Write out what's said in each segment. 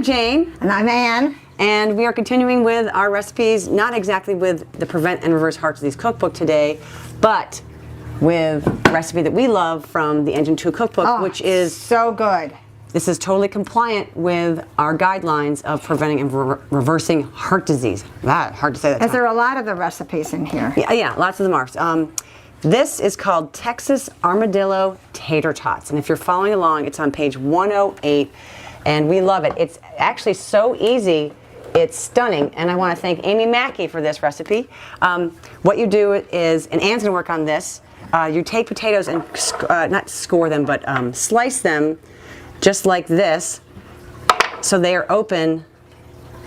Jane. And I'm Ann. And we are continuing with our recipes, not exactly with the Prevent and Reverse Heart Disease cookbook today, but with a recipe that we love from the Engine 2 cookbook, which is so good. This is totally compliant with our guidelines of preventing and reversing heart disease. Hard to say that. Is there a lot of the recipes in here? Yeah, lots of them are. This is called Texas Armadillo Tater Tots, and if you're following along, it's on page 108, and we love it. It's actually so easy. It's stunning, and I want to thank Amy Mackey for this recipe. What you do is, and Ann's going to work on this, you take potatoes and not score them, but slice them just like this, so they are open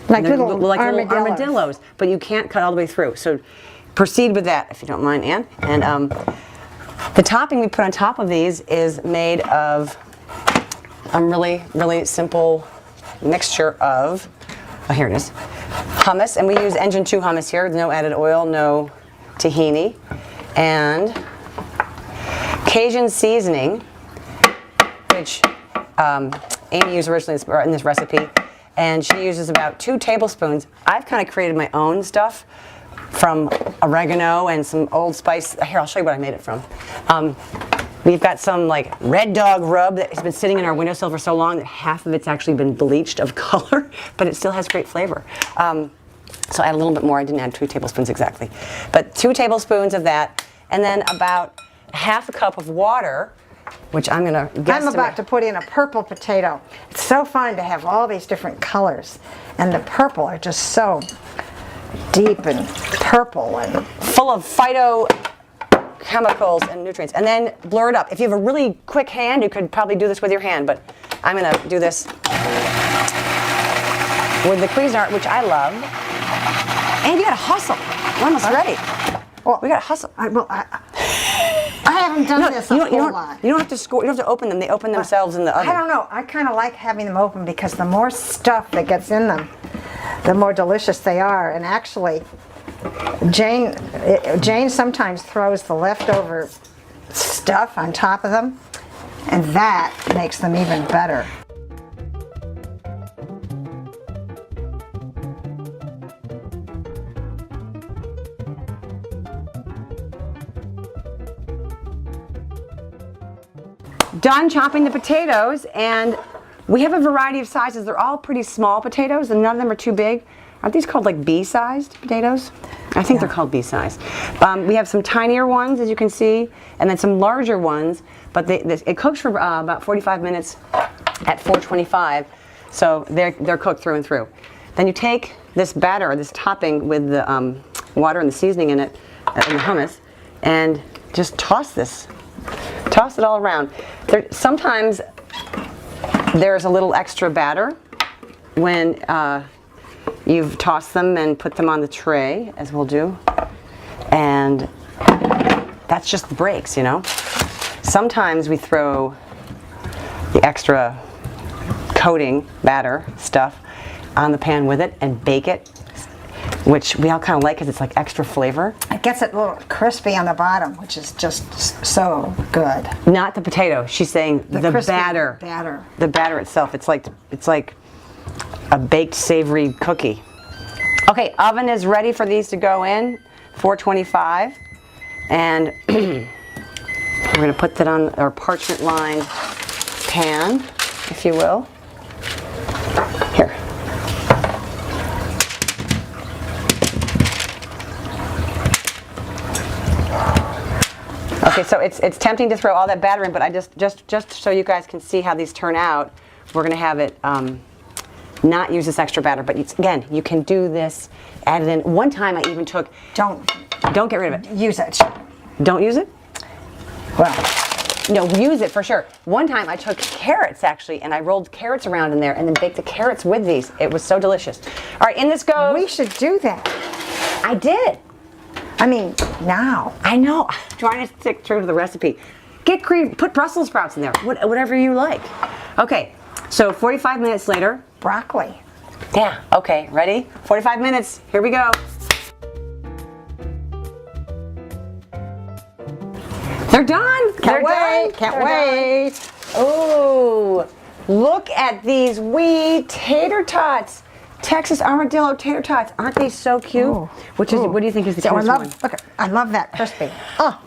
like little armadillos, but you can't cut all the way through. So proceed with that, if you don't mind, Ann. And the topping we put on top of these is made of a really simple mixture of, here it is, hummus, and we use Engine 2 hummus here, no added oil, no tahini, and Cajun seasoning, which Amy used originally in this recipe, and she uses about 2 tablespoons. I've kind of created my own stuff from oregano and some old spice. Here, I'll show you what I made it from. We've got some like Red Dog rub that has been sitting in our windowsill for so long that half of it's actually been bleached of color, but it still has great flavor. So I add a little bit more. I didn't add 2 tablespoons exactly, but 2 tablespoons of that, and then about half a cup of water, which I'm going to guess. I'm about to put in a purple potato. It's so fun to have all these different colors, and the purple are just so deep and purple and full of phytochemicals and nutrients. And then blur it up. If you have a really quick hand, you could probably do this with your hand, but I'm going to do this with the Cuisinart, which I love. And you got to hustle. We're almost ready. Well, we got to hustle. I haven't done this a whole lot. You don't have to score. You don't have to open them. They open themselves in the oven. I don't know. I kind of like having them open because the more stuff that gets in them, the more delicious they are. And actually, Jane sometimes throws the leftover stuff on top of them, and that makes them even better. Done chopping the potatoes, and we have a variety of sizes. They're all pretty small potatoes, and none of them are too big. Aren't these called like B-sized potatoes? I think they're called B-sized. We have some tinier ones, as you can see, and then some larger ones, but it cooks for about 45 minutes at 425, so they're cooked through and through. Then you take this batter, this topping with the water and the seasoning in it, and the hummus, and just toss this. Toss it all around. Sometimes there's a little extra batter when you've tossed them and put them on the tray, as we'll do. And that's just the breaks, you know. Sometimes we throw the extra coating batter stuff on the pan with it and bake it, which we all kind of like because it's like extra flavor. It gets it a little crispy on the bottom, which is just so good. Not the potato. She's saying the batter. The batter itself. It's like a baked savory cookie. Okay, oven is ready for these to go in, 425, and we're going to put that on our parchment lined pan, if you will. Here. Okay, so it's tempting to throw all that batter in, but I just so you guys can see how these turn out, we're going to have it not use this extra batter. But again, you can do this, add it in. One time I even took. Don't get rid of it. Use it. Don't use it? Well, no, use it for sure. One time I took carrots actually, and I rolled carrots around in there and then baked the carrots with these. It was so delicious. All right, in this goes. We should do that. I did. I mean, now. I know. I'm trying to stick true to the recipe. Get cream. Put Brussels sprouts in there. Whatever you like. Okay. So 45 minutes later. Broccoli. Yeah. Okay. Ready? 45 minutes. Here we go. They're done. Can't wait. Oh, Look at these wee tater tots. Texas armadillo tater tots. Aren't they so cute? Ooh. What do you think is the So cutest one? look, I love that crispy. Oh,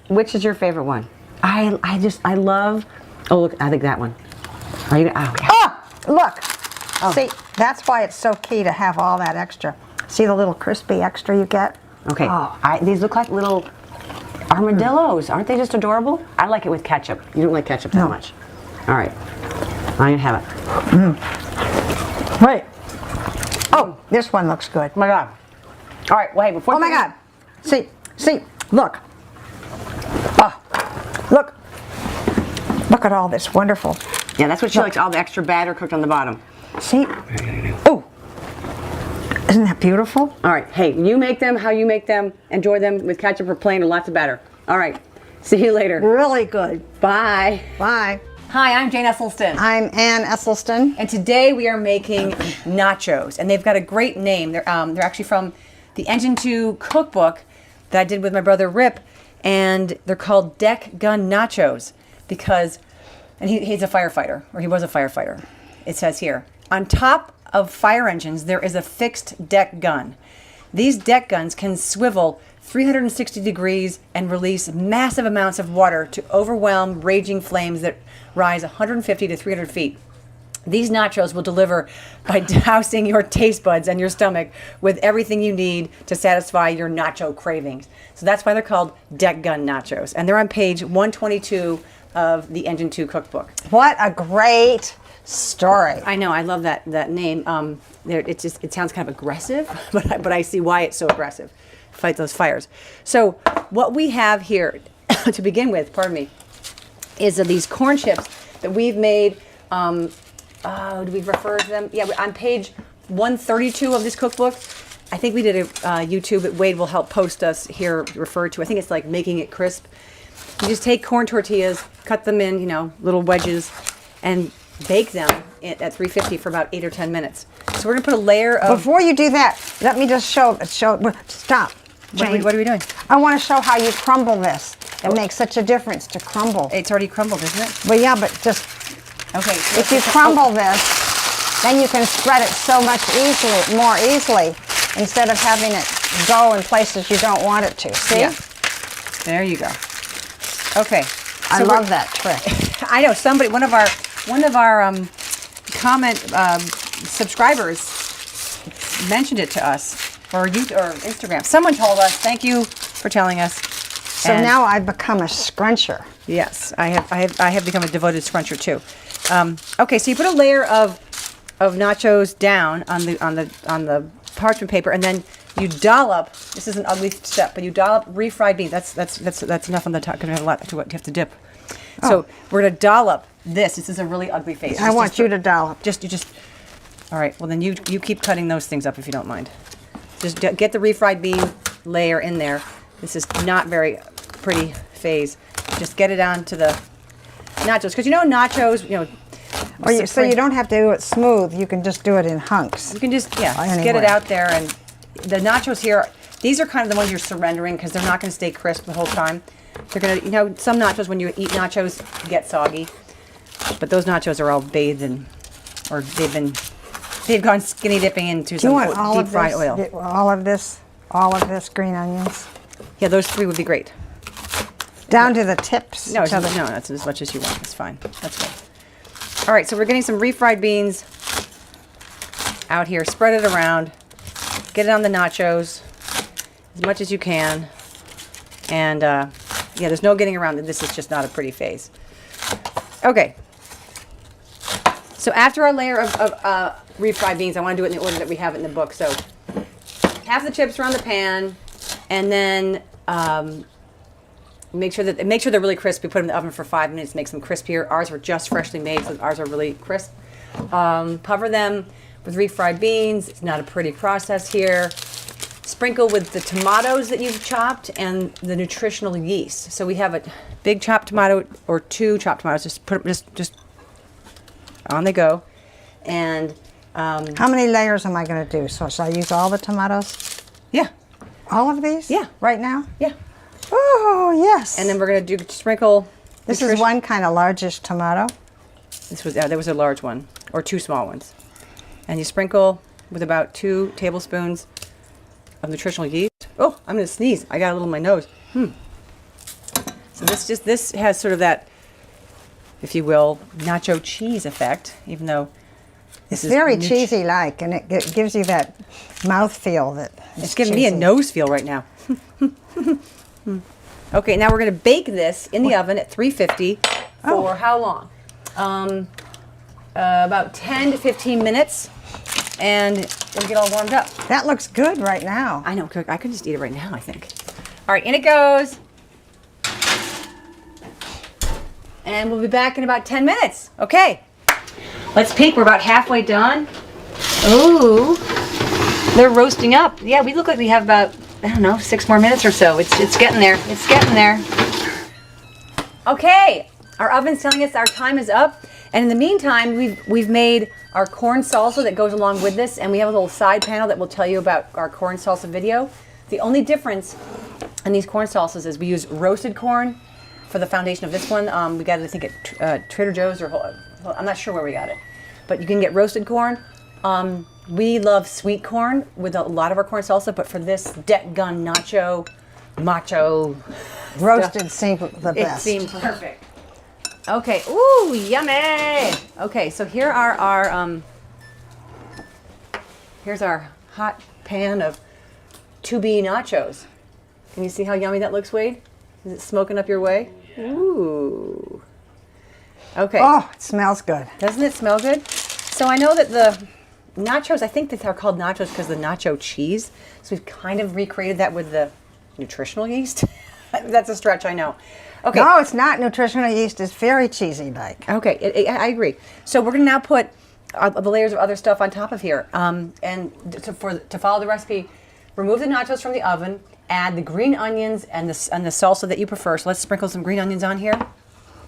Which is your favorite one? I love. Oh look, I think that one. Are you? Oh yeah. look. See, that's why it's so key to have all that extra. See the little crispy extra you get? Okay. These look like little armadillos. Aren't they just adorable? I like it with ketchup. You don't like ketchup that much. All right. I'm gonna have it. Wait. Oh, this one looks good. Oh my God. All right. Wait. Before. Oh my God. See, look. Oh, look. Look at all this wonderful. Yeah, that's what she likes. All the extra batter cooked on the bottom. See? Oh. Isn't that beautiful? All right. Hey, you make them how you make them. Enjoy them with ketchup or plain or lots of batter. All right. See you later. Really good. Bye. Bye. Hi, I'm Jane Esselstyn. I'm Ann Esselstyn. And today we are making nachos. And they've got a great name. They're actually from the Engine 2 cookbook that I did with my brother Rip. And they're called deck gun nachos because, and he's a firefighter, or he was a firefighter. It says here, on top of fire engines, there is a fixed deck gun. These deck guns can swivel 360 degrees and release massive amounts of water to overwhelm raging flames that rise 150 to 300 feet. These nachos will deliver by dousing your taste buds and your stomach with everything you need to satisfy your nacho cravings. So that's why they're called deck gun nachos. And they're on page 122 of the Engine 2 cookbook. What a great story. I know, I love that name. It sounds kind of aggressive, but I see why it's so aggressive. Fight those fires. So what we have here to begin with, pardon me, is these corn chips that we've made. Do we refer to them? Yeah, on page 132 of this cookbook. I think we did a YouTube. Wade will help post us here referred to. I think it's like making it crisp. You just take corn tortillas, cut them in, little wedges, and bake them at 350 for about 8 or 10 minutes. So we're gonna put a layer of. Before you do that, let me just show. Stop. Jane. What are we doing? I want to show how you crumble this. It makes such a difference to crumble. It's already crumbled, isn't it? Well, yeah, but just Okay. if you crumble this, then you can spread it so much more easily, instead of having it go in places you don't want it to. See? Yeah. There you go. Okay. I love that trick. I know one of our comment subscribers mentioned it to us or Instagram. Someone told us. Thank you for telling us. So now I've become a scruncher. Yes, I have become a devoted scruncher too. Okay, so you put a layer of nachos down on the parchment paper, and then you dollop. This is an ugly step, but you dollop refried beans. That's enough on the top because we have a lot to what you have to dip. So we're gonna dollop this. This is a really ugly face. I want you to dollop. All right. Well, then you keep cutting those things up if you don't mind. Just get the refried bean layer in there. This is not very pretty phase. Just get it onto the nachos because nachos. So you don't have to do it smooth. You can just do it in hunks. You can just get it out there, and the nachos here. These are kind of the ones you're surrendering because they're not going to stay crisp the whole time. They're going to, some nachos when you eat nachos get soggy, but those nachos are all bathed in, or they've gone skinny dipping into some deep fried oil. All of this green onions. Yeah, those 3 would be great. Down to the tips. No, that's as much as you want. That's fine. That's good. All right, so we're getting some refried beans out here. Spread it around. Get it on the nachos as much as you can. And there's no getting around it. This is just not a pretty phase. Okay. So after our layer of refried beans, I want to do it in the order that we have it in the book. So half the chips are on the pan, and then make sure they're really crisp. We put them in the oven for 5 minutes, makes them crispier. Ours were just freshly made, so ours are really crisp. Cover them with refried beans. It's not a pretty process here. Sprinkle with the tomatoes that you've chopped and the nutritional yeast. So we have a big chopped tomato or 2 chopped tomatoes. Just put them just on they go. And how many layers am I going to do? So shall I use all the tomatoes? Yeah. All of these? Yeah. Right now? Yeah. Oh, yes. And then we're going to sprinkle This is one kind of largish tomato. This was there was a large one or 2 small ones, and you sprinkle with about 2 tablespoons of nutritional yeast. Oh, I'm gonna sneeze. I got a little in my nose. So this has sort of that, if you will, nacho cheese effect, even though this is Very cheesy-like, and it gives you that mouth feel that it's giving me a nose feel right now. Okay, now we're going to bake this in the oven at 350 for how long? About 10 to 15 minutes, and it'll get all warmed up. That looks good right now. I know, I could just eat it right now, I think. All right, in it goes. And we'll be back in about 10 minutes. Okay. Let's peek. We're about halfway done. Ooh. They're roasting up. Yeah, we look like we have about, I don't know, 6 more minutes or so. It's getting there. It's getting there. Okay. Our oven's telling us our time is up. And in the meantime, we've made our corn salsa that goes along with this, and we have a little side panel that will tell you about our corn salsa video. The only difference in these corn salsas is we use roasted corn for the foundation of this one. We got it, I think, at Trader Joe's, or I'm not sure where we got it, but you can get roasted corn. We love sweet corn with a lot of our corn salsa, but for this deck gun macho Roasted seems the it best. seemed perfect. Okay, ooh, yummy. Okay, so here are our here's our hot pan of to-be nachos. Can you see how yummy that looks, Wade? Is it smoking up your way? Yeah. Ooh. Okay. Oh, it smells good. Doesn't it smell good? So I know that the nachos, I think that are called nachos because the nacho cheese. So we've kind of recreated that with the nutritional yeast. That's a stretch, I know. Okay. No, it's not. Nutritional yeast is very cheesy-like. Okay, I agree. So we're going to now put the layers of other stuff on top of here. And to follow the recipe, remove the nachos from the oven, add the green onions and the salsa that you prefer. So let's sprinkle some green onions on here.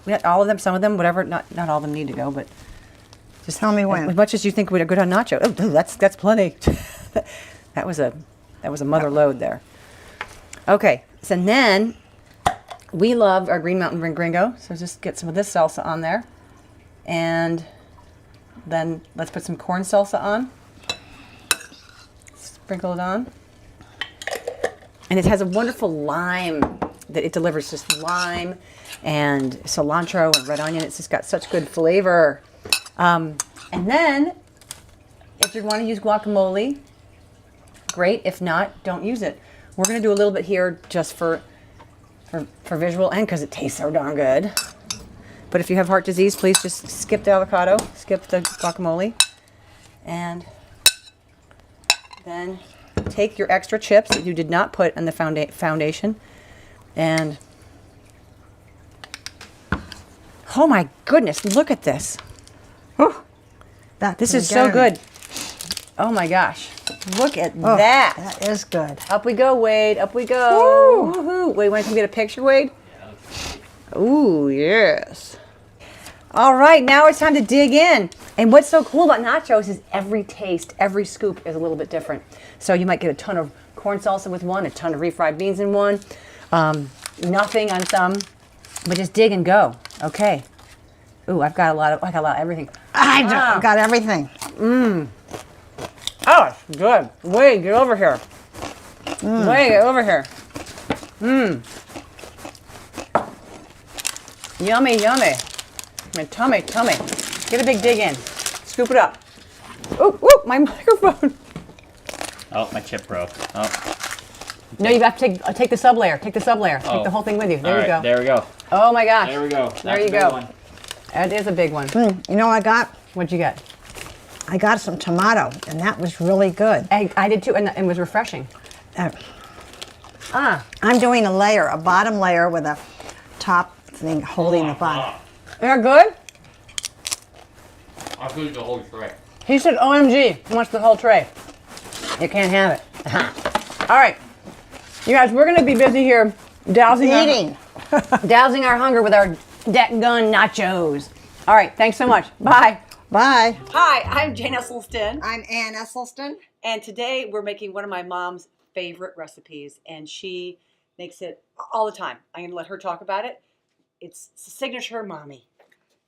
We got all of them, some of them, whatever. Not all of them need to go, but Just tell me when. as much as you think would good on nacho. Oh, that's plenty. that was a mother load there. Okay, so then we love our Green Mountain Gringo, so just get some of this salsa on there, and then let's put some corn salsa on. Sprinkle it on, and it has a wonderful lime that it delivers. Just lime and cilantro and red onion. It's just got such good flavor. And then, if you want to use guacamole, great. If not, don't use it. We're going to do a little bit here just for visual and because it tastes so darn good. But if you have heart disease, please just skip the avocado, skip the guacamole, and then take your extra chips that you did not put in the foundation, and oh my goodness, look at this. This is so good. Oh my gosh. Look at that. That is good. Up we go, Wade. Up we go. Woohoo. Wade, want to come get a picture, Wade? Ooh, yes. All right, now it's time to dig in. And what's so cool about nachos is every taste, every scoop is a little bit different. So you might get a ton of corn salsa with one, a ton of refried beans in one, nothing on some, but just dig and go. Okay. Ooh, I got a lot of everything. I got everything. Oh, it's good. Wade, get over here. Wade, get over here. Yummy, yummy. My tummy. Get a big dig in. Scoop it up. Ooh, my microphone. Oh, my chip broke. Oh. No, you have to take the sub layer. Take the sub layer. Take the whole thing with you. There you go. There we go. Oh my gosh. There we go. There you go. It is a big one. You know what I got? What'd you get? I got some tomato, and that was really good. I did too, and it was refreshing. I'm doing a bottom layer with a top thing holding the bottom. They're good? I'll do the whole tray. He said, OMG, he wants the whole tray. You can't have it. All right. You guys, we're going to be busy here dousing our hunger with our deck gun nachos. All right, thanks so much. Bye. Bye. Hi, I'm Jane Esselstyn, I'm Ann Esselstyn. and today we're making one of my mom's favorite recipes, and she makes it all the time. I'm going to let her talk about it. It's signature mommy.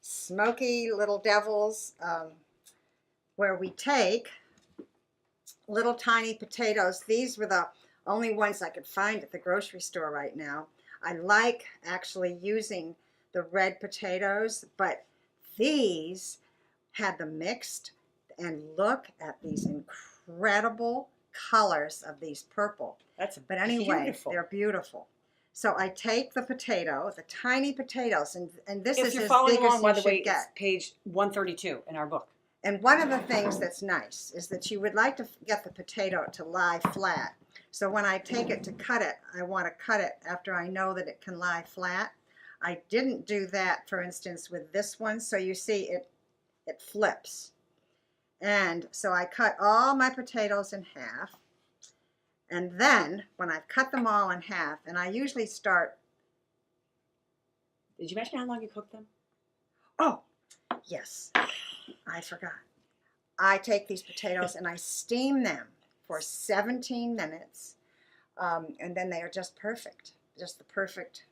Smoky Little Devils, where we take little tiny potatoes. These were the only ones I could find at the grocery store right now. I like actually using the red potatoes, but these had them mixed, and look at these incredible colors of these purple. But anyway, beautiful. they're beautiful. So I take the potato, the tiny potatoes, and this If is you're as following big as along, by you the should way, it's get. page 132 in our book. And one of the things that's nice is that you would like to get the potato to lie flat. So when I take it to cut it, I want to cut it after I know that it can lie flat. I didn't do that, for instance, with this one. So you see it flips. And so I cut all my potatoes in half. And then when I've cut them all in half, and I usually start. Did you mention how long you cooked them? Oh, yes, I forgot. I take these potatoes and I steam them for 17 minutes. And then they are just perfect. Just the perfect.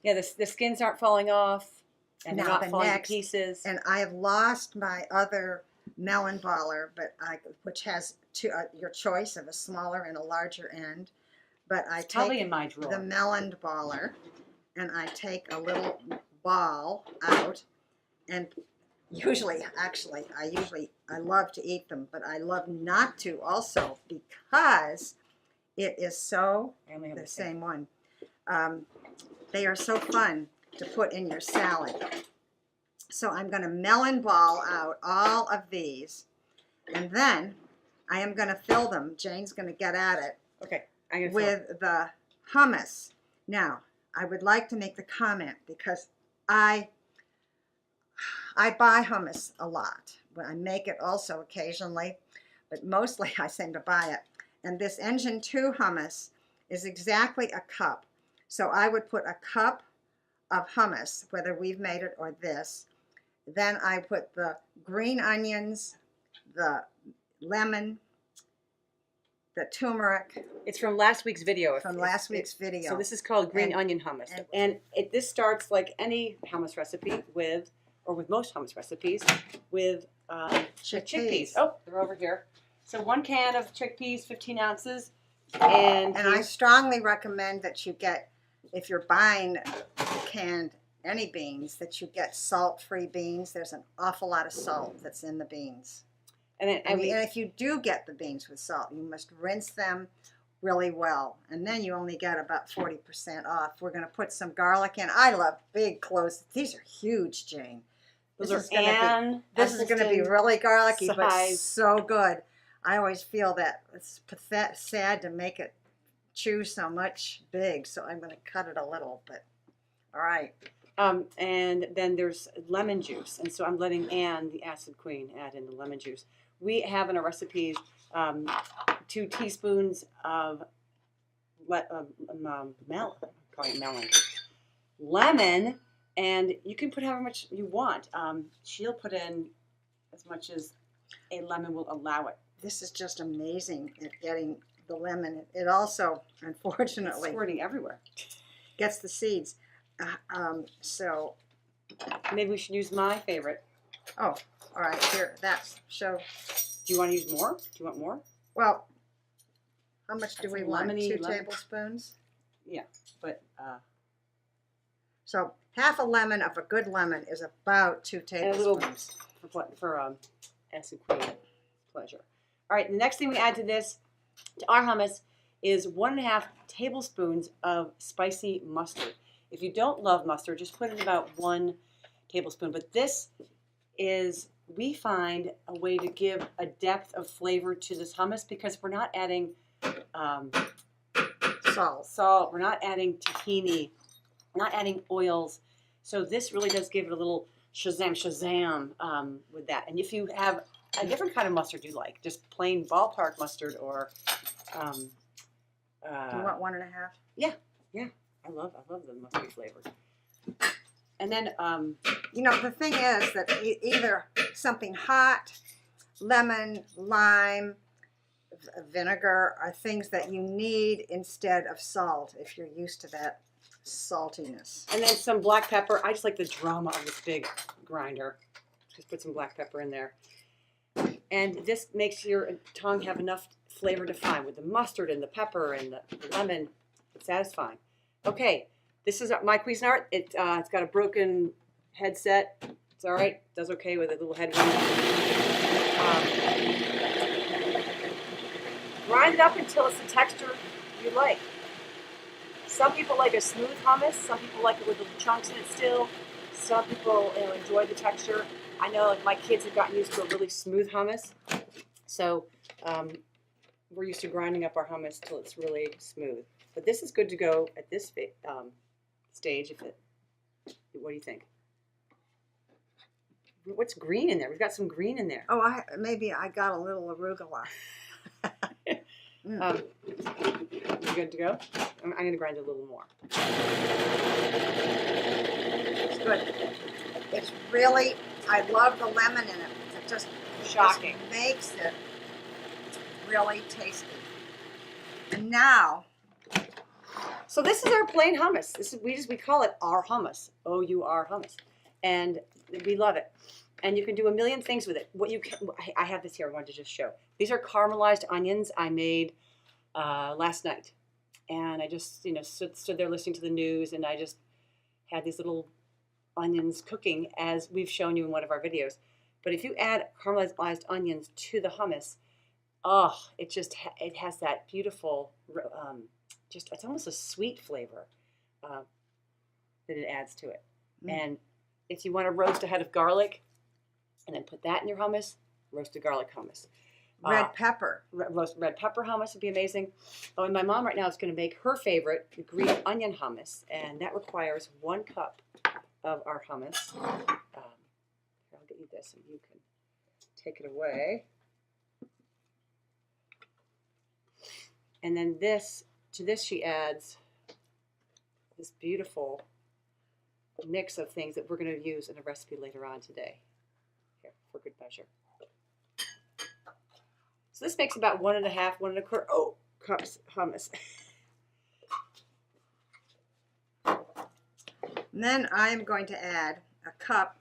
Yeah, the skins aren't falling off, and they're Now not the falling next- to pieces. And I have lost my other melon baller, which has your choice of a smaller and a larger end. But I It's probably take in my drawer. the melon baller and I take a little ball out, and usually, actually, I love to eat them, but I love not to also because it is so, I only have the the same. same one. They are so fun to put in your salad. So I'm going to melon ball out all of these, and then I am going to fill them. Jane's going to get at it Okay, I'm gonna with the hummus. Now, I would like to make the comment because I buy hummus a lot. I make it also occasionally, but mostly I seem to buy it. And this Engine 2 hummus is exactly a cup. So I would put a cup of hummus, whether we've made it or this. Then I put the green onions, the lemon, the turmeric. It's from last week's video. From last week's video. So this is called green And- onion hummus, and- and this starts like any hummus recipe with, or with most hummus recipes, with chickpeas. Oh, they're over here. So 1 can of chickpeas, 15 ounces, and I strongly recommend that you get, if you're buying canned any beans, that you get salt-free beans. There's an awful lot of salt that's in the beans. then And if you do get the beans with salt, you must rinse them really well. And then you only get about 40% off. We're going to put some garlic in. I love big cloves. These are huge, Jane. those This are This is going to be Esselstyn really garlicky, but size. so good. I always feel that it's sad to make it chew so much big, so I'm going to cut it a little, but all right. And then there's lemon juice, and so I'm letting Anne, the acid queen, add in the lemon juice. We have in our recipes 2 teaspoons of melon, lemon, and you can put however much you want. She'll put in as much as a lemon will allow it. This is just amazing at getting the lemon. It also, It's unfortunately, squirting everywhere. gets the seeds. So, Maybe we should use my favorite. oh, all right, here, show. Do you want to use more? Do you want more? Well, how much do we Some want? lemony 2 lemon. tablespoons? Yeah, but So half a lemon of a good lemon is about 2 and a little tablespoons. for acid queen pleasure. All right, the next thing we add to this, to our hummus, is 1.5 tablespoons of spicy mustard. If you don't love mustard, just put in about 1 tablespoon. But this is, we find, a way to give a depth of flavor to this hummus because we're not adding salt, we're not adding tahini, we're not adding oils. So this really does give it a little shazam with that. And if you have a different kind of mustard you like, just plain ballpark mustard or Do you want 1.5? I love the mustard flavor. And then You know, the thing is that either something hot, lemon, lime, vinegar are things that you need instead of salt if you're used to that saltiness. And then some black pepper. I just like the drama of this big grinder. Just put some black pepper in there. And this makes your tongue have enough flavor to find with the mustard and the pepper and the lemon. It's satisfying. Okay, this is my Cuisinart. It's got a broken headset. It's all right. Does okay with a little headwind. Grind it up until it's the texture you like. Some people like a smooth hummus. Some people like it with little chunks in it still. Some people enjoy the texture. I know like my kids have gotten used to a really smooth hummus. So we're used to grinding up our hummus till it's really smooth. But this is good to go at this stage. What do you think? What's green in there? We've got some green in there. Oh, maybe I got a little arugula. You good to go? I'm going to grind it a little more. It's good. It's really, I love the lemon in it. It just Shocking. makes it really tasty. And now, So this is our plain hummus. We call it our hummus. O-U-R hummus, and we love it. And you can do a million things with it. I have this here. I wanted to just show. These are caramelized onions I made last night, and I just stood there listening to the news, and I just had these little onions cooking as we've shown you in one of our videos. But if you add caramelized onions to the hummus, it has that beautiful, it's almost a sweet flavor that it adds to it. And if you want to roast a head of garlic and then put that in your hummus, roasted garlic hummus. red pepper. Roast red pepper hummus would be amazing. Oh, and my mom right now is going to make her favorite, the green onion hummus, and that requires 1 cup of our hummus. I'll get you this and you can take it away. And then to this she adds this beautiful mix of things that we're going to use in a recipe later on today. Here, for good measure. So this makes about 1 1/4 cups hummus. And then I'm going to add a cup.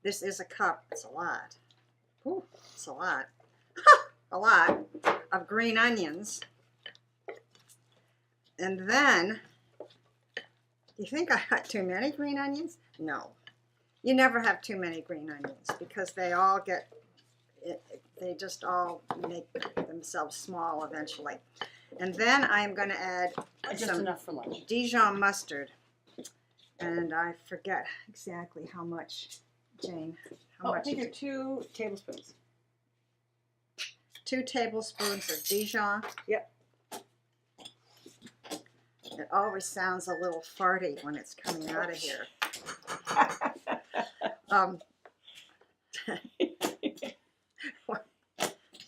This is a cup. It's a lot. Ooh, it's a lot. A lot of green onions. And then, do you think I got too many green onions? No. You never have too many green onions because they all they just all make themselves small eventually. And then I'm going to add Just some enough for lunch. Dijon mustard. And I forget exactly how much, Jane. How I much? think they're 2 tablespoons. 2 tablespoons of Dijon. Yep. It always sounds a little farty when it's coming out of here.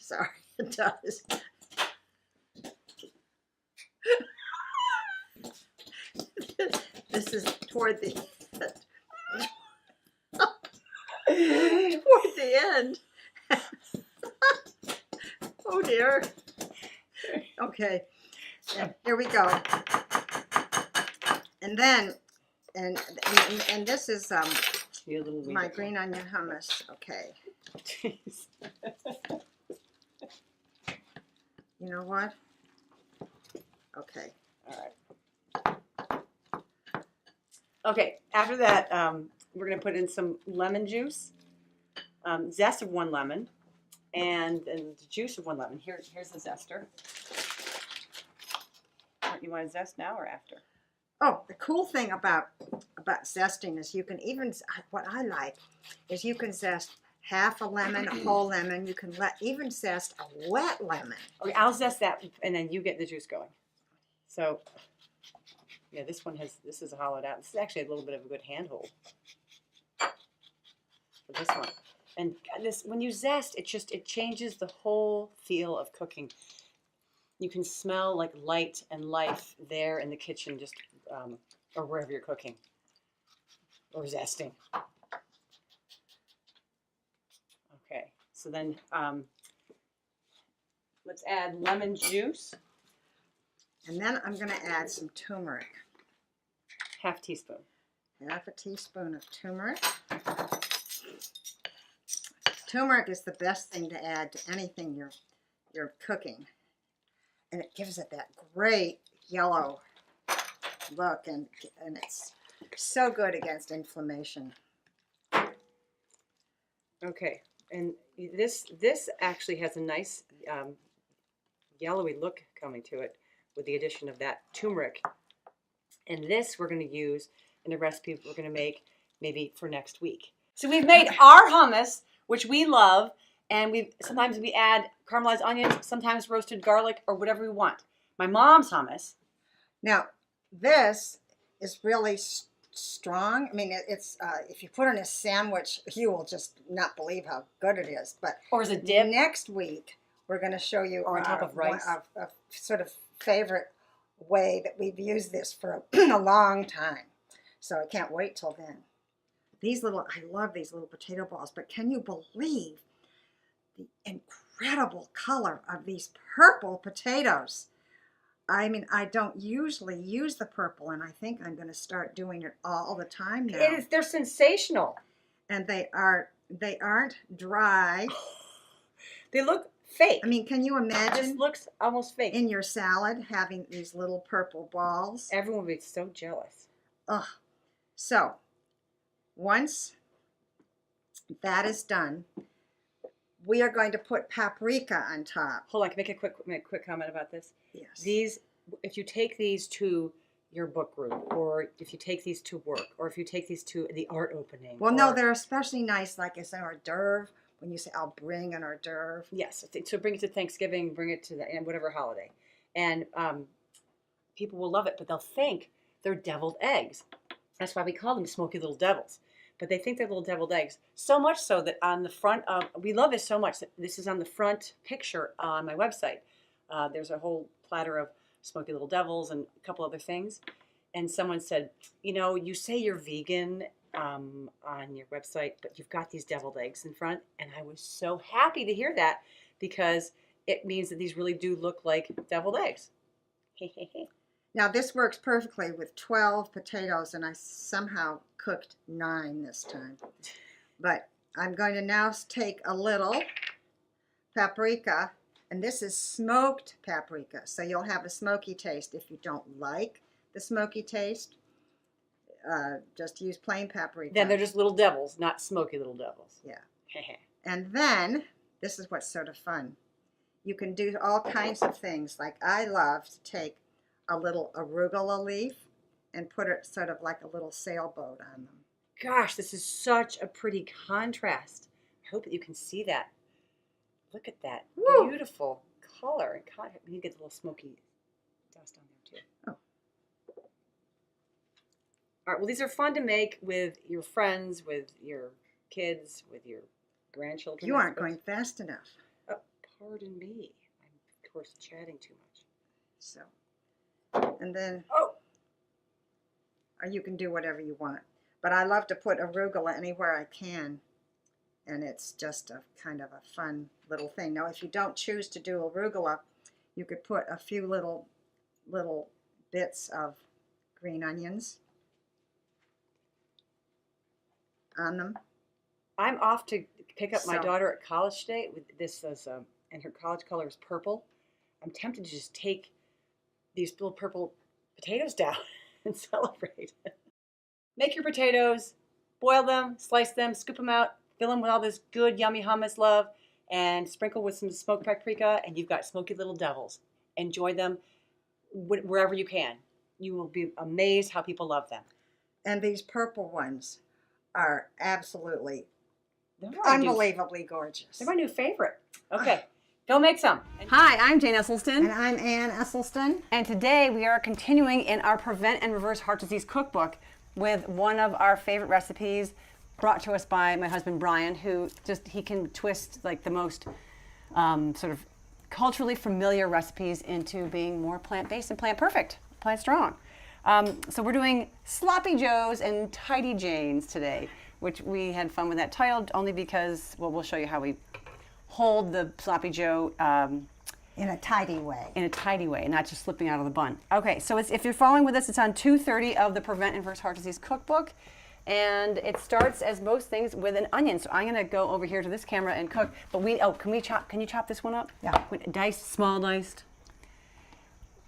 Sorry, it does. This is toward the end. Oh dear. Okay, here we go. And then, and this is my green onion hummus. Okay. Jeez. You know what? Okay. All right. Okay, after that, we're going to put in some lemon juice, zest of 1 lemon, and the juice of 1 lemon. Here's the zester. You want to zest now or after? Oh, the cool thing about zesting is you can even, what I like is you can zest half a lemon, a whole lemon. You can even zest a wet lemon. Okay, I'll zest that, and then you get the juice going. So, yeah, this is a hollowed out. This is actually a little bit of a good handhold for this one. And when you zest, it changes the whole feel of cooking. You can smell like light and life there in the kitchen, just or wherever you're cooking or zesting. Okay, so then let's add lemon juice. And then I'm going to add some turmeric. Half teaspoon. Half a teaspoon of turmeric. Turmeric is the best thing to add to anything you're cooking. And it gives it that great yellow look, and it's so good against inflammation. Okay, and this actually has a nice yellowy look coming to it with the addition of that turmeric. And this we're going to use in a recipe we're going to make maybe for next week. So we've made our hummus, which we love, and sometimes we add caramelized onions, sometimes roasted garlic, or whatever we want. My mom's hummus. Now, this is really strong. I mean, it's if you put it in a sandwich, you will just not believe how good it is. But Or as a dip. Next week, we're going to show you Or on top of rice. a sort of favorite way that we've used this for a long time. So I can't wait till then. I love these little potato balls, but can you believe the incredible color of these purple potatoes? I mean, I don't usually use the purple, and I think I'm going to start doing it all the time now. They're sensational. And they aren't dry. They look fake. I mean, can you It just imagine looks almost fake. in your salad having these little purple balls? Everyone would be so jealous. Ugh. So, once that is done, we are going to put paprika on top. Hold on, can I make a quick comment about this? Yes. These, if you take these to your book group, or if you take these to work, or if you take these to the art opening. Well, no, they're especially nice, like as an hors d'oeuvre. When you say, "I'll bring an hors d'oeuvre." Yes, so bring it to Thanksgiving, bring it to and whatever holiday, and people will love it. But they'll think they're deviled eggs. That's why we call them smoky little devils. But they think they're little deviled eggs. So much so that on the front of, we love this so much that this is on the front picture on my website. There's a whole platter of smoky little devils and a couple other things. And someone said, you say you're vegan on your website, but you've got these deviled eggs in front. And I was so happy to hear that, because it means that these really do look like deviled eggs. Now, this works perfectly with 12 potatoes, and I somehow cooked 9 this time. But I'm going to now take a little paprika, and this is smoked paprika, so you'll have a smoky taste. If you don't like the smoky taste, just use plain paprika. Then they're just little devils, not smoky little devils. Yeah. And then, this is what's sort of fun. You can do all kinds of things. Like I love to take a little arugula leaf and put it sort of like a little sailboat on them. Gosh, this is such a pretty contrast. I hope that you can see that. Look at that. Woo! Beautiful color. You get a little smoky dust on there too. Oh. All right, well, these are fun to make with your friends, with your kids, with your grandchildren. You aren't going fast enough. Oh, pardon me. I'm, of course, chatting too much. So, and then, or you can do whatever you want. But I love to put arugula anywhere I can. And it's just a kind of a fun little thing. Now, if you don't choose to do arugula, you could put a few little bits of green onions on them. I'm off to pick up my So- daughter at college today with this as and her college color is purple. I'm tempted to just take these little purple potatoes down and celebrate. Make your potatoes, boil them, slice them, scoop them out, fill them with all this good, yummy hummus love, and sprinkle with some smoked paprika, and you've got smoky little devils. Enjoy them wherever you can. You will be amazed how people love them. And these purple ones are absolutely They're my new- unbelievably gorgeous. They're my new favorite. Okay, go make some. Hi, I'm Jane Esselstyn. And I'm Ann Esselstyn. And today we are continuing in our Prevent and Reverse Heart Disease cookbook with one of our favorite recipes brought to us by my husband Brian, who he can twist like the most sort of culturally familiar recipes into being more plant-based and plant-perfect, plant-strong. So we're doing Sloppy Joes and Tidy Janes today, which we had fun with that title only because, well, we'll show you how we hold the Sloppy Joe in a tidy way. in a tidy way, not just slipping out of the bun. Okay, so if you're following with us, it's on 230 of the Prevent Inverse Heart Disease Cookbook. And it starts, as most things, with an onion. So I'm going to go over here to this camera and cook. But can you chop this one up? Yeah. Diced, small diced.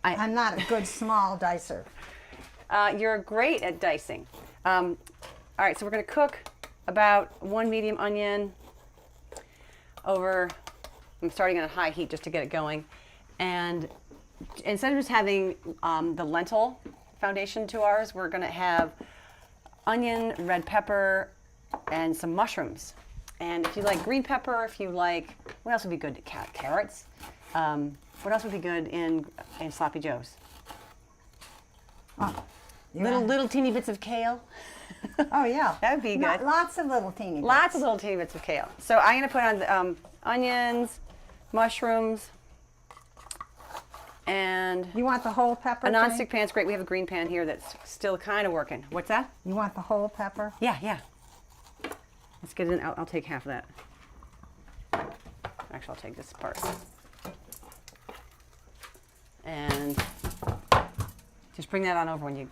I'm not a good small dicer. You're great at dicing. All right, so we're going to cook about 1 medium onion over, I'm starting on a high heat just to get it going. And instead of just having the lentil foundation to ours, we're going to have onion, red pepper, and some mushrooms. And if you like green pepper, if you like, what else would be good? Carrots. What else would be good in sloppy joes? Little teeny bits of kale. Oh yeah, That'd be good. Lots of little teeny. Lots bits. of little teeny bits of kale. So I'm going to put on the, onions, mushrooms, and You want the whole pepper? a Jane? nonstick pan's great. We have a green pan here that's still kind of working. What's that? You want the whole pepper? Yeah. Let's get it in. I'll take half of that. Actually, I'll take this part. And just bring that on over when you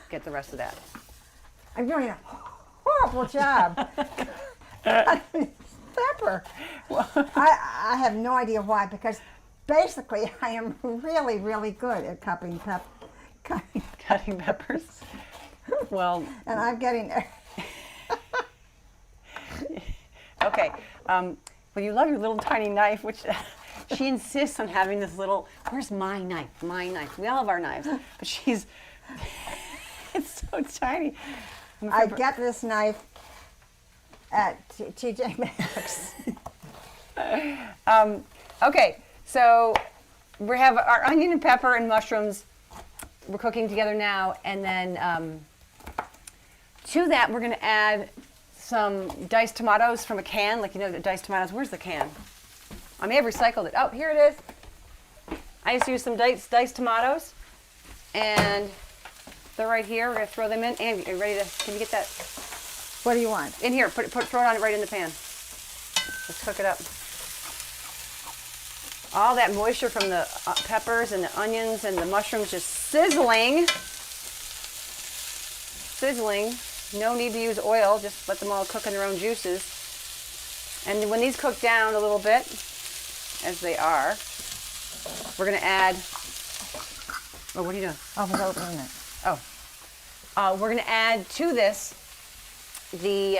get the rest of that. I'm doing a horrible job. Pepper. I have no idea why, because basically I am really, really good at cutting Cutting peppers. Well, and I'm getting. okay. Well, you love your little tiny knife, which she insists on having this little. Where's my knife? My knife. We all have our knives, but she's. It's so tiny. I get this knife at TJ Maxx. Okay, so we have our onion and pepper and mushrooms. We're cooking together now, and then to that we're going to add some diced tomatoes from a can. Like, you know, the diced tomatoes. Where's the can? I may have recycled it. Oh, here it is. I just used some diced tomatoes, and they're right here. We're going to throw them in. Andy, are you ready to? Can you get that What do you want? in here? Throw it on it right in the pan. Let's cook it up. All that moisture from the peppers and the onions and the mushrooms just sizzling. Sizzling. No need to use oil. Just let them all cook in their own juices. And when these cook down a little bit, as they are, we're going to add. Oh, what are you doing? I was opening it. We're going to add to this the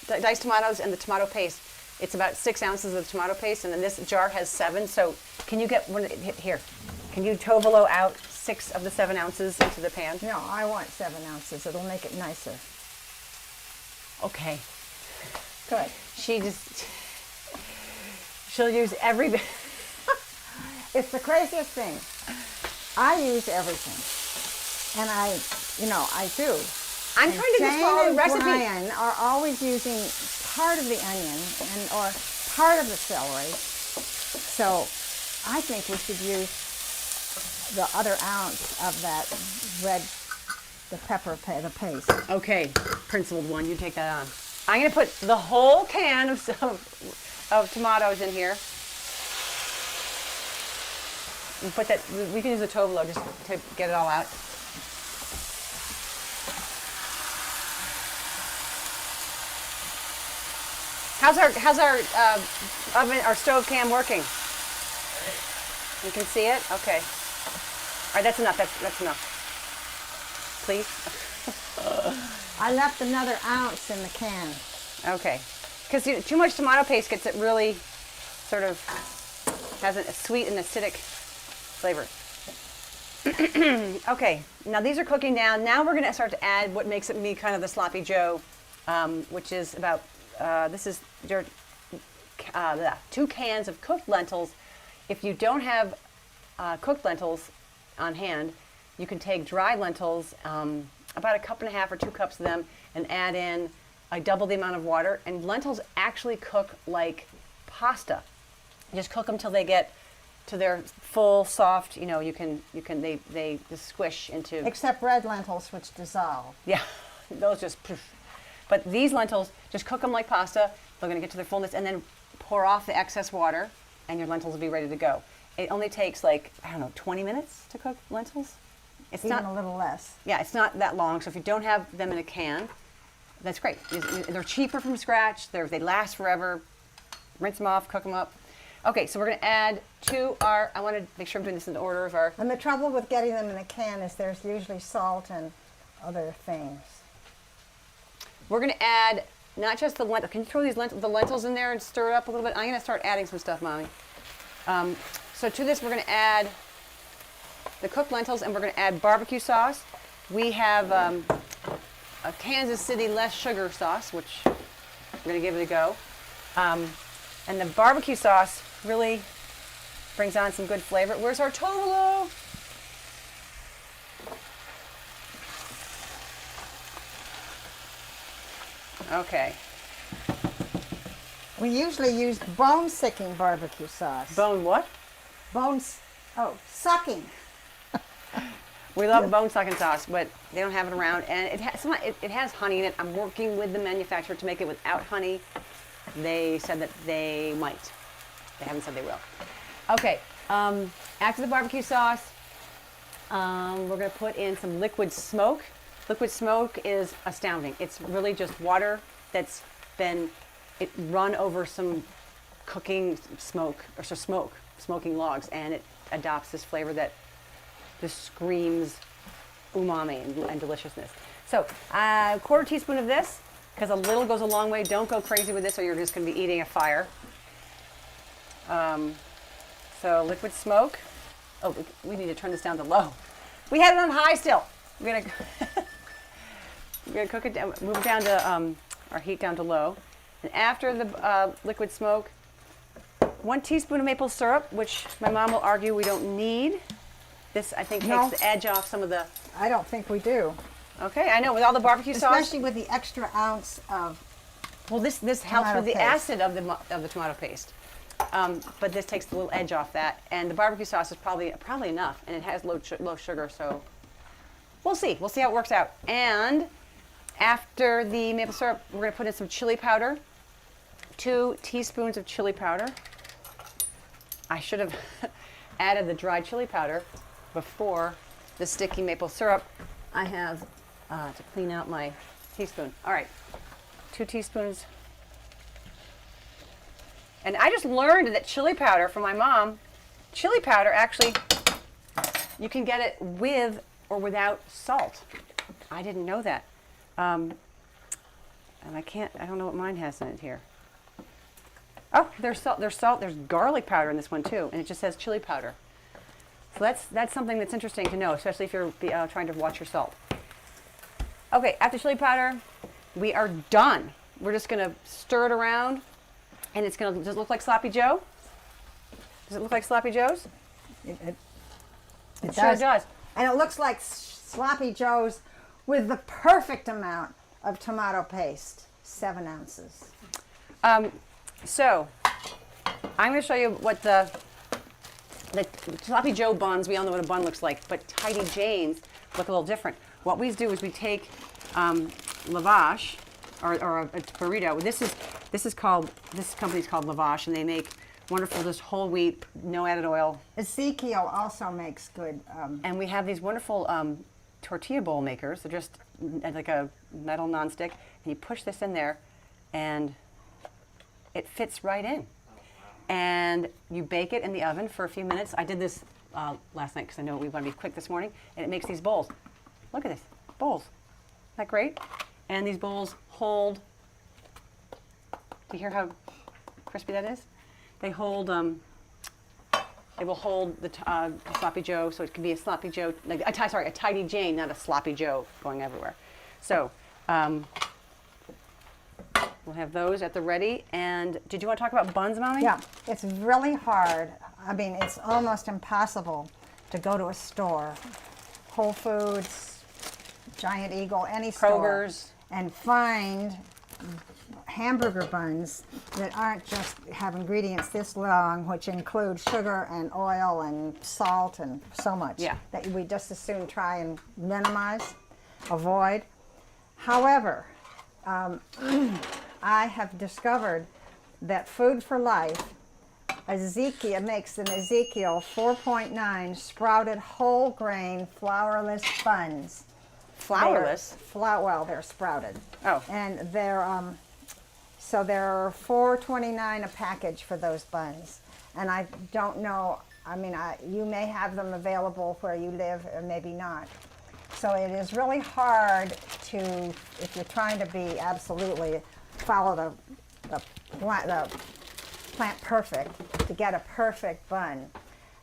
diced tomatoes and the tomato paste. It's about 6 ounces of tomato paste, and then this jar has 7. So can you get one here? Can you tovolo out 6 of the 7 ounces into the pan? No, I want 7 ounces. It'll make it nicer. Okay. Good. She'll use every bit. It's the craziest thing. I use everything, and I do. I'm trying to just follow the and recipe. Brian are always using part of the onion or part of the celery. So I think we should use the other ounce of that the paste. Okay, principled one, you take that on. I'm going to put the whole can of tomatoes in here. And put that. We can use a tovolo just to get it all out. How's our oven, our stove cam working? You can see it. Okay. All right, that's enough. That's enough. Please. I left another ounce in the can. Okay. Because too much tomato paste gets it really sort of has a sweet and acidic flavor. Okay. Now these are cooking down. Now we're going to start to add what makes it me kind of the sloppy Joe, which is about this is your 2 cans of cooked lentils. If you don't have cooked lentils on hand, you can take dry lentils, about 1.5 cups or 2 cups of them, and add in double the amount of water. And lentils actually cook like pasta. You just cook them till they get to their full, soft. You know, they just squish into. Except red lentils, which dissolve. Yeah, those just. Poof. But these lentils, just cook them like pasta. They're going to get to their fullness, and then pour off the excess water, and your lentils will be ready to go. it only takes like, I don't know, 20 minutes to cook lentils. It's Even not, a little less. yeah, it's not that long. So if you don't have them in a can, that's great. They're cheaper from scratch. They last forever. Rinse them off, cook them up. Okay, so we're going to add to our, I want to make sure I'm doing this in the order of our, And the trouble with getting them in a can is there's usually salt and other things. we're going to add not just the lentils. Can you throw the lentils in there and stir it up a little bit? I'm going to start adding some stuff, Mommy. So to this, we're going to add the cooked lentils, and we're going to add barbecue sauce. We have a Kansas City less sugar sauce, which we're going to give it a go. And the barbecue sauce really brings on some good flavor. Where's our tolo? Okay. We usually use bone-sicking barbecue sauce. Bone what? Sucking. We love bone sucking sauce, but they don't have it around, and it has honey in it. I'm working with the manufacturer to make it without honey. They said that they might. They haven't said they will. Okay. After the barbecue sauce, we're going to put in some liquid smoke. Liquid smoke is astounding. It's really just water that's been run over some cooking smoke or smoking logs, and it adopts this flavor that just screams umami and deliciousness. So a quarter teaspoon of this, because a little goes a long way. Don't go crazy with this or you're just going to be eating a fire. So liquid smoke. Oh, we need to turn this down to low. We had it on high still. We're gonna cook it down, move it down to our heat down to low. And after the liquid smoke, 1 teaspoon of maple syrup, which my mom will argue we don't need. This, I think, No. takes the edge off some of the. I don't think we do. Okay, I know with all the barbecue sauce. Especially with the extra ounce of. Well, this helps Tomato with the paste. acid of the tomato paste. But this takes the little edge off that, and the barbecue sauce is probably enough, and it has low sugar, so we'll see. We'll see how it works out. And after the maple syrup, we're going to put in some chili powder. 2 teaspoons of chili powder. I should have added the dried chili powder before the sticky maple syrup. I have to clean out my teaspoon. All right, 2 teaspoons. And I just learned that chili powder from my mom, chili powder actually, you can get it with or without salt. I didn't know that. And I don't know what mine has in it here. Oh, there's salt, there's garlic powder in this one too, and it just says chili powder. So that's something that's interesting to know, especially if you're trying to watch your salt. Okay, after chili powder, we are done. We're just gonna stir it around, and it's gonna, does it look like Sloppy Joe? Does it look like Sloppy Joe's? It Sure does. And it looks like Sloppy Joe's with the perfect amount of tomato paste, 7 ounces. So, I'm going to show you what the Sloppy Joe buns, we all know what a bun looks like, but Tidy Jane's look a little different. What we do is we take lavash, or a burrito. This company's called Lavash, and they make wonderful, just whole wheat, no added oil. Ezekiel also makes good. And we have these wonderful tortilla bowl makers. They're just like a metal nonstick, and you push this in there, and it fits right in. And you bake it in the oven for a few minutes. I did this last night because I know we want to be quick this morning, and it makes these bowls. Look at this, bowls. Isn't that great? And these bowls hold, do you hear how crispy that is? They hold, they will hold the Sloppy Joe, so it can be a Sloppy Joe, like a Tidy Jane, not a Sloppy Joe going everywhere. So, we'll have those at the ready. And did you want to talk about buns, Mommy? Yeah, it's really hard. I mean, it's almost impossible to go to a store, Whole Foods, Giant Eagle, any store, Kroger's. and find hamburger buns that aren't just have ingredients this long, which include sugar and oil and salt and so much that we just as soon try and minimize, avoid. However, I have discovered that Food for Life Ezekiel makes an Ezekiel 4.9 sprouted whole grain flourless buns. Flourless? Well, they're sprouted. Oh. And they're so they're $4.29 a package for those buns. And I don't know. I mean, you may have them available where you live, or maybe not. So it is really hard to, if you're trying to be absolutely follow the plant perfect, to get a perfect bun.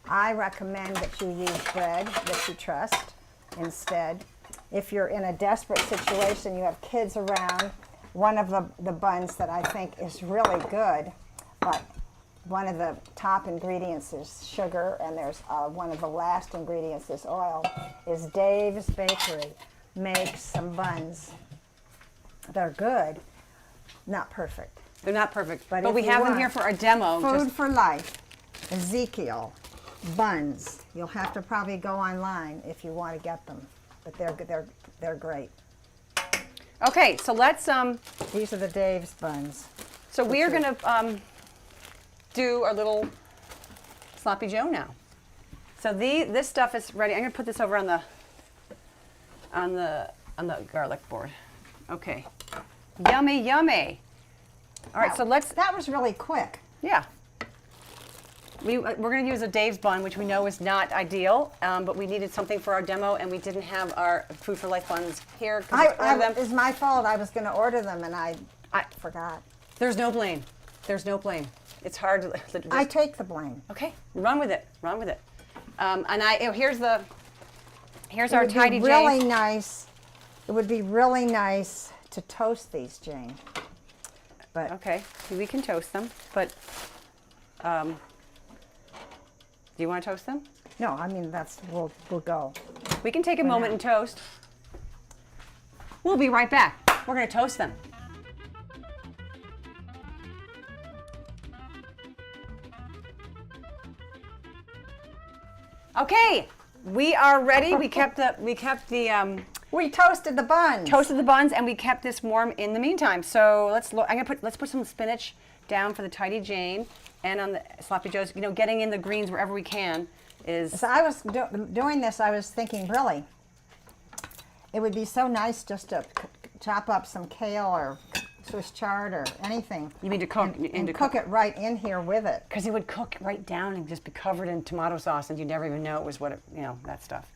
I recommend that you use bread that you trust instead. If you're in a desperate situation, you have kids around, one of the buns that I think is really good, but one of the top ingredients is sugar, and there's one of the last ingredients is oil, is Dave's Bakery makes some buns. They're good, not perfect. They're not perfect, but if we you have them want here for our demo. Food just- for life, Ezekiel buns. You'll have to probably go online if you want to get them, but they're great. Okay, so let's These are the Dave's buns. so we are gonna do our little sloppy Joe now. So this stuff is ready. I'm gonna put this over on the garlic board. Okay, yummy, yummy. All right, so let's. That was really quick. Yeah. We're going to use a Dave's bun, which we know is not ideal, but we needed something for our demo, and we didn't have our Food for Life buns here. It's my fault. I was going to order them, and I forgot. There's no blame. There's no blame. It's hard to just, I take the blame. okay, run with it. Run with it. Here's our It would tidy be really Jane. nice. It would be really nice to toast these, Jane. But Okay, we can toast them, but do you want to toast them? no, I mean we'll go. We can take a moment and toast. We'll be right back. We're going to toast them. Okay, we are ready. We kept the We toasted the buns. toasted the buns, and we kept this warm in the meantime. So let's put some spinach down for the Tidy Jane, and on the Sloppy Joes. You know, getting in the greens wherever we can is. So I was doing this. I was thinking, really, it would be so nice just to chop up some kale or Swiss chard or anything. You mean to cook and cook it right in here with it. Because it would cook right down and just be covered in tomato sauce, and you'd never even know it was that stuff.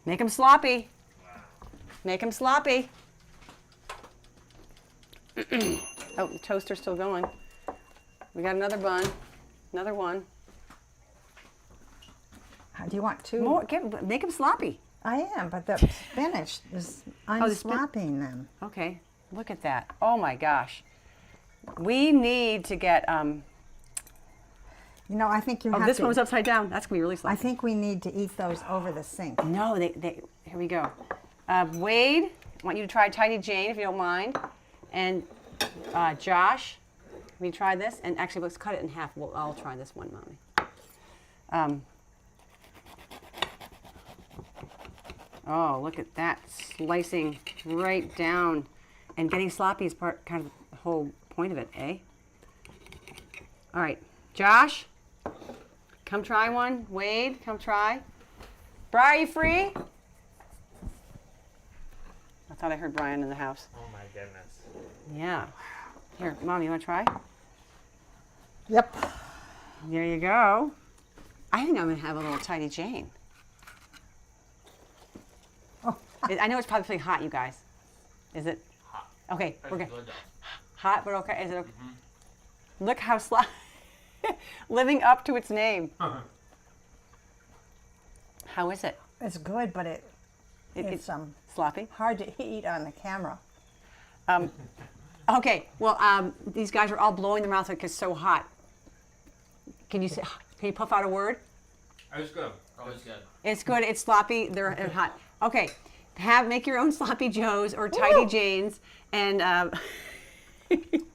Make them sloppy. Make them sloppy. Oh, the toaster's still going. We got another bun, another one. Do you want two? More, make them sloppy. I am, but the spinach is the spin- unslopping them. Okay, look at that. Oh my gosh. We need to get, You know, I think you have this to. one was upside down. That's gonna be really sloppy. I think we need to eat those over the sink. No, here we go. Wade, I want you to try Tidy Jane if you don't mind. And Josh, we try this. And actually, let's cut it in half. I'll try this one, Mommy. Oh, look at that, slicing right down. And getting sloppy is kind of the whole point of it, eh? All right, Josh, come try one. Wade, come try. Brian, are you free? I thought I heard Brian in the house. Oh my goodness. Yeah. Here, Mom, you want to try? Yep. There you go. I think I'm going to have a little Tidy Jane. Oh. I know it's probably pretty hot, you guys. Is it? Hot. Okay, we're good. Good though. Hot, but okay. Is it okay? Look how living up to its name. How is it? It's good, but it's Sloppy? hard to eat on the camera. Okay, well, these guys are all blowing their mouth like it's so hot. Can you puff out a word? It's good. Always good. It's good, it's sloppy, they're hot. Okay, make your own sloppy joes or Tidy Ooh. Janes, and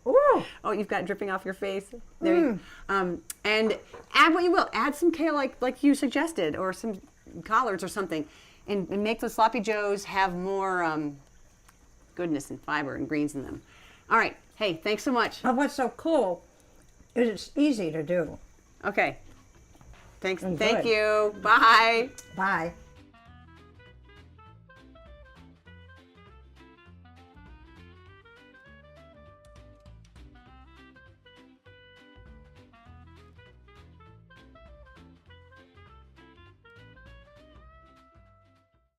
Ooh. oh, you've got it dripping off your face. There you and add what you will. Add some kale like you suggested, or some collards or something, and make those sloppy joes have more goodness and fiber and greens in them. All right, hey, thanks so much. But what's so cool It's easy to do. Okay. Thanks. And Thank good. you. Bye. Bye.